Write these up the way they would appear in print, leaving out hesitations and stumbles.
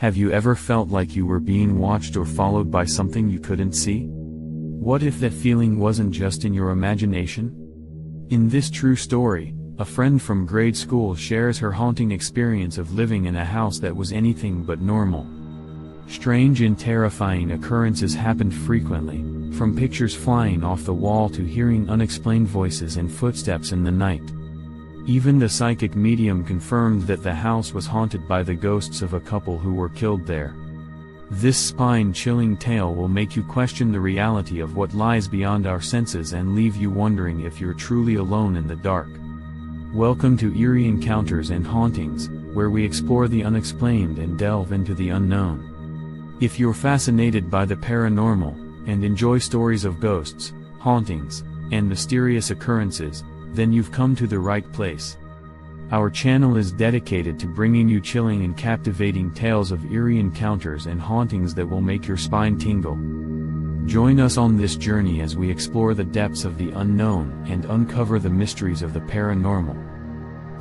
Have you ever felt like you were being watched or followed by something you couldn't see? What if that feeling wasn't just in your imagination? In this true story, a friend from grade school shares her haunting experience of living in a house that was anything but normal. Strange and terrifying occurrences happened frequently, from pictures flying off the wall to hearing unexplained voices and footsteps in the night. Even the psychic medium confirmed that the house was haunted by the ghosts of a couple who were killed there. This spine-chilling tale will make you question the reality of what lies beyond our senses and leave you wondering if you're truly alone in the dark. Welcome to Eerie Encounters and Hauntings, where we explore the unexplained and delve into the unknown. If you're fascinated by the paranormal, and enjoy stories of ghosts, hauntings, and mysterious occurrences, then you've come to the right place. Our channel is dedicated to bringing you chilling and captivating tales of eerie encounters and hauntings that will make your spine tingle. Join us on this journey as we explore the depths of the unknown and uncover the mysteries of the paranormal.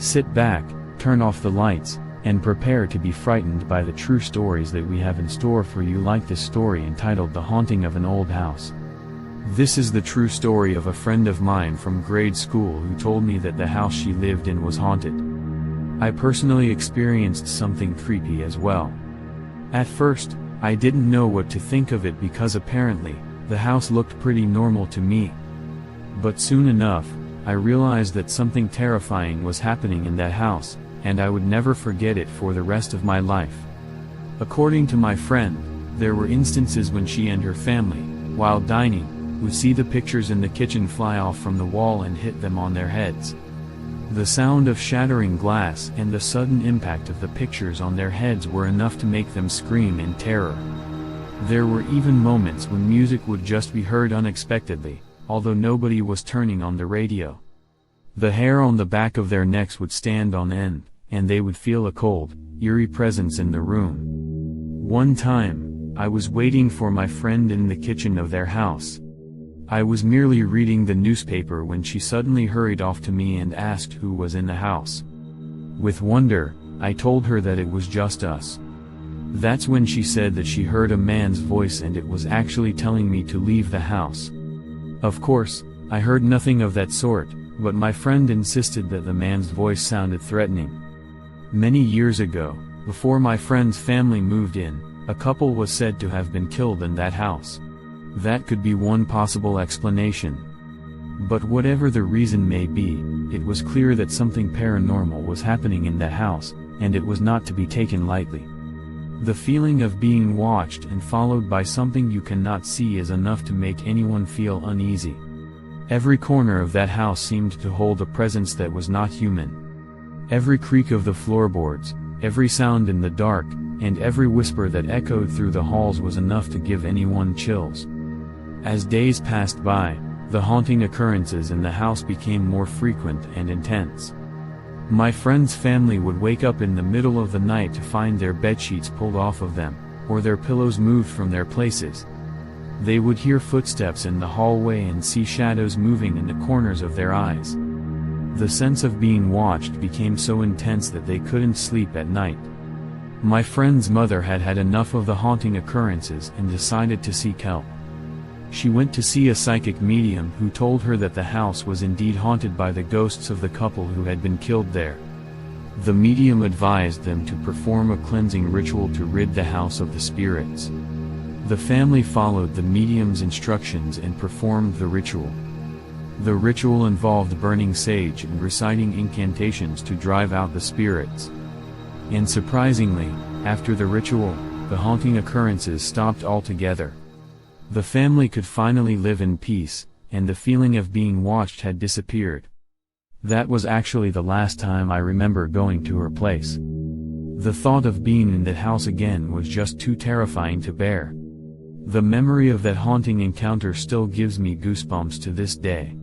Sit back, turn off the lights, and prepare to be frightened by the true stories that we have in store for you, like this story entitled The Haunting of an Old House. This is the true story of a friend of mine from grade school who told me that the house she lived in was haunted. I personally experienced something creepy as well. At first, I didn't know what to think of it because apparently, the house looked pretty normal to me. But soon enough, I realized that something terrifying was happening in that house, and I would never forget it for the rest of my life. According to my friend, there were instances when she and her family, while dining, would see the pictures in the kitchen fly off from the wall and hit them on their heads. The sound of shattering glass and the sudden impact of the pictures on their heads were enough to make them scream in terror. There were even moments when music would just be heard unexpectedly, although nobody was turning on the radio. The hair on the back of their necks would stand on end, and they would feel a cold, eerie presence in the room. One time, I was waiting for my friend in the kitchen of their house. I was merely reading the newspaper when she suddenly hurried off to me and asked who was in the house. With wonder, I told her that it was just us. That's when she said that she heard a man's voice and it was actually telling me to leave the house. Of course, I heard nothing of that sort, but my friend insisted that the man's voice sounded threatening. Many years ago, before my friend's family moved in, a couple was said to have been killed in that house. That could be one possible explanation. But whatever the reason may be, it was clear that something paranormal was happening in that house, and it was not to be taken lightly. The feeling of being watched and followed by something you cannot see is enough to make anyone feel uneasy. Every corner of that house seemed to hold a presence that was not human. Every creak of the floorboards, every sound in the dark, and every whisper that echoed through the halls was enough to give anyone chills. As days passed by, the haunting occurrences in the house became more frequent and intense. My friend's family would wake up in the middle of the night to find their bedsheets pulled off of them, or their pillows moved from their places. They would hear footsteps in the hallway and see shadows moving in the corners of their eyes. The sense of being watched became so intense that they couldn't sleep at night. My friend's mother had had enough of the haunting occurrences and decided to seek help. She went to see a psychic medium who told her that the house was indeed haunted by the ghosts of the couple who had been killed there. The medium advised them to perform a cleansing ritual to rid the house of the spirits. The family followed the medium's instructions and performed the ritual. The ritual involved burning sage and reciting incantations to drive out the spirits. And surprisingly, after the ritual, the haunting occurrences stopped altogether. The family could finally live in peace, and the feeling of being watched had disappeared. That was actually the last time I remember going to her place. The thought of being in that house again was just too terrifying to bear. The memory of that haunting encounter still gives me goosebumps to this day.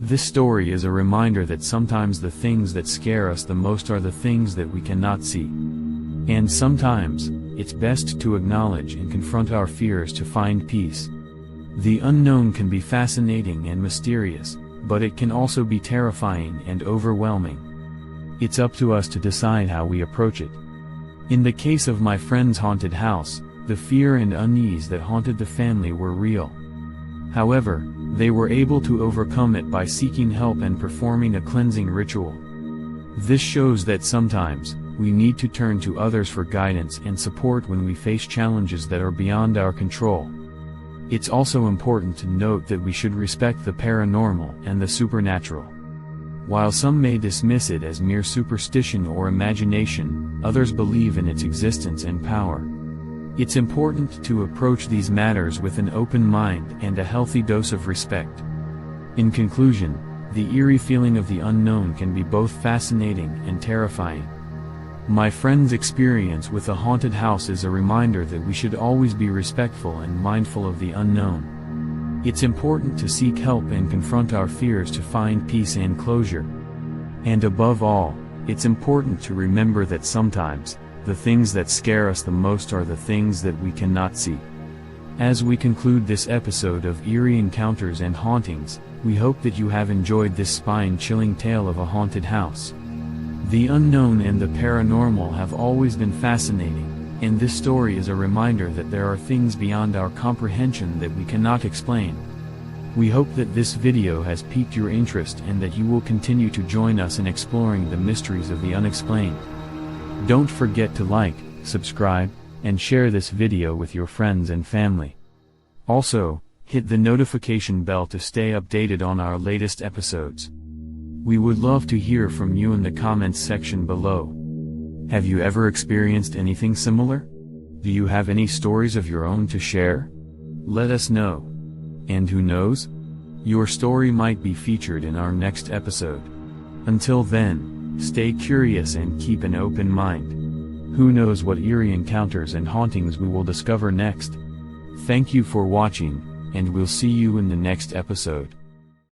This story is a reminder that sometimes the things that scare us the most are the things that we cannot see. And sometimes, it's best to acknowledge and confront our fears to find peace. The unknown can be fascinating and mysterious, but it can also be terrifying and overwhelming. It's up to us to decide how we approach it. In the case of my friend's haunted house, the fear and unease that haunted the family were real. However, they were able to overcome it by seeking help and performing a cleansing ritual. This shows that sometimes, we need to turn to others for guidance and support when we face challenges that are beyond our control. It's also important to note that we should respect the paranormal and the supernatural. While some may dismiss it as mere superstition or imagination, others believe in its existence and power. It's important to approach these matters with an open mind and a healthy dose of respect. In conclusion, the eerie feeling of the unknown can be both fascinating and terrifying. My friend's experience with a haunted house is a reminder that we should always be respectful and mindful of the unknown. It's important to seek help and confront our fears to find peace and closure. And above all, it's important to remember that sometimes, the things that scare us the most are the things that we cannot see. As we conclude this episode of Eerie Encounters and Hauntings, we hope that you have enjoyed this spine-chilling tale of a haunted house. The unknown and the paranormal have always been fascinating, and this story is a reminder that there are things beyond our comprehension that we cannot explain. We hope that this video has piqued your interest and that you will continue to join us in exploring the mysteries of the unexplained. Don't forget to like, subscribe, and share this video with your friends and family. Also, hit the notification bell to stay updated on our latest episodes. We would love to hear from you in the comments section below. Have you ever experienced anything similar? Do you have any stories of your own to share? Let us know. And who knows? Your story might be featured in our next episode. Until then, stay curious and keep an open mind. Who knows what eerie encounters and hauntings we will discover next? Thank you for watching, and we'll see you in the next episode.